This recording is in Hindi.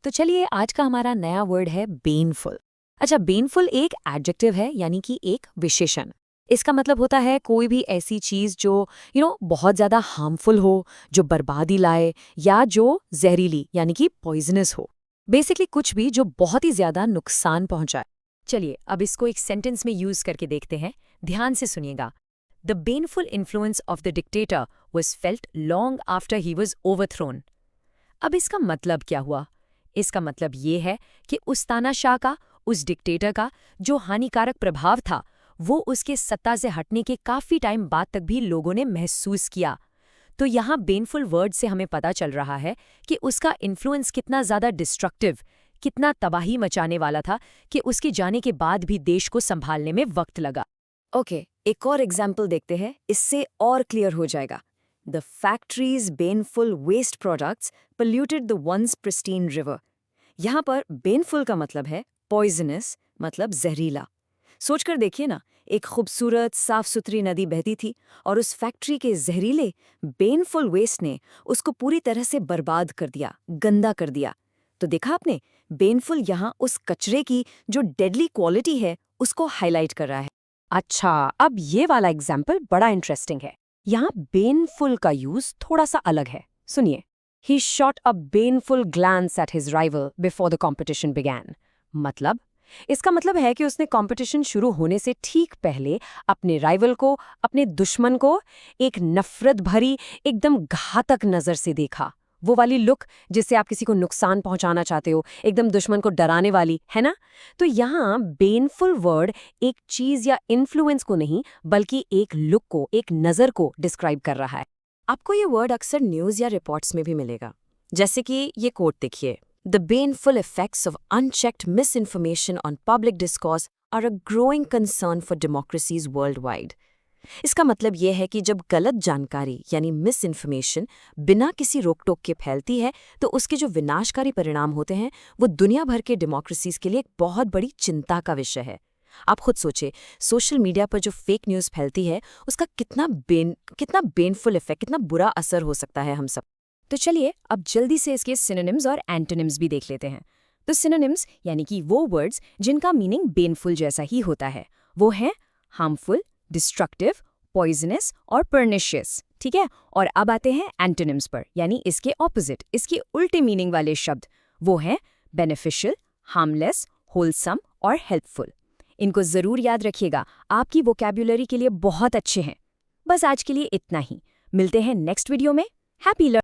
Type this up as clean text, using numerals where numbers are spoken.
तो चलिए आज का हमारा नया वर्ड है पेनफुल। अच्छा, पेनफुल एक एडजेक्टिव है यानी कि एक विशेषण। इसका मतलब होता है कोई भी ऐसी चीज जो बहुत ज्यादा हार्मफुल हो, जो बर्बादी लाए या जो जहरीली यानी कि पॉइजनस हो। बेसिकली कुछ भी जो बहुत ही ज्यादा नुकसान पहुंचाए। चलिए अब इसको एक सेंटेंस में यूज करके देखते हैं। ध्यान से सुनिएगा। The painful influence of the dictator was felt long after he was overthrown. अब इसका मतलब क्या हुआ? इसका मतलब ये है कि उस तानाशाह का, उस डिक्टेटर का जो हानिकारक प्रभाव था, वो उसके सत्ता से हटने के काफी टाइम बाद तक भी लोगों ने महसूस किया। तो यहाँ पेनफुल वर्ड से हमें पता चल रहा है कि उसका इन्फ्लुएंस कितना ज्यादा डिस्ट्रक्टिव, कितना तबाही मचाने वाला था कि उसके जाने के बाद भी देश को संभालने में वक्त लगा। ओके, एक और एग्जाम्पल देखते हैं, इससे और क्लियर हो जाएगा। The factories baneful waste products polluted the once pristine river. यहाँ पर बेनफुल का मतलब है पॉइजनस, मतलब जहरीला। सोचकर देखिए ना, एक खूबसूरत साफ सुथरी नदी बहती थी और उस फैक्ट्री के जहरीले बेनफुल वेस्ट ने उसको पूरी तरह से बर्बाद कर दिया, गंदा कर दिया। तो देखा आपने, बेनफुल यहाँ उस कचरे की जो डेडली क्वालिटी है उसको हाईलाइट कर रहा है। अच्छा, अब ये वाला एग्जाम्पल बड़ा इंटरेस्टिंग है। यहाँ बेनफुल का यूज थोड़ा सा अलग है। सुनिए। He shot a baneful glance at his rival before the competition began. मतलब, इसका मतलब है कि उसने कंपटीशन शुरू होने से ठीक पहले अपने राइवल को, अपने दुश्मन को एक नफरत भरी, एकदम घातक नजर से देखा। वो वाली लुक जिससे आप किसी को नुकसान पहुंचाना चाहते हो, एकदम दुश्मन को डराने वाली, है ना? तो यहाँ बेनफुल वर्ड एक चीज या इन्फ्लुएंस को नहीं, बल्कि एक लुक को, एक नजर को डिस्क्राइब कर रहा है। आपको ये वर्ड अक्सर न्यूज़ या रिपोर्ट्स में भी मिलेगा। जैसे कि ये कोट देखिए, the painful effects of unchecked misinformation on public discourse are a growing concern for democracies worldwide. इसका मतलब ये है कि जब गलत जानकारी यानी मिस इन्फॉर्मेशन बिना किसी रोक टोक के फैलती है, तो उसके जो विनाशकारी परिणाम होते हैं वो दुनिया भर के डेमोक्रेसीज के लिए एक बहुत बड़ी चिंता का विषय है। आप खुद सोचे, सोशल मीडिया पर जो फेक न्यूज़ फैलती है उसका कितना पेनफुल इफेक्ट, कितना बुरा असर हो सकता है हम सब। तो चलिए अब जल्दी से इसके सिनोनिम्स और एंटोनिम्स भी देख लेते हैं। तो सिनोनिम्स यानी कि वो वर्ड्स जिनका मीनिंग पेनफुल जैसा ही होता है, वो हैं हार्मफुल, डिस्ट्रक्टिव, पॉइजनस और पर्निशियस। ठीक है, और अब आते हैं एंटोनिम्स पर, यानी इसके ऑपोजिट, इसके उल्टे मीनिंग वाले शब्द। वो हैं बेनिफिशियल, हार्मलेस, होलसम और हेल्पफुल। इनको जरूर याद रखिएगा, आपकी वोकैब्युलरी के लिए बहुत अच्छे हैं। बस आज के लिए इतना ही। मिलते हैं नेक्स्ट वीडियो में। Happy learning.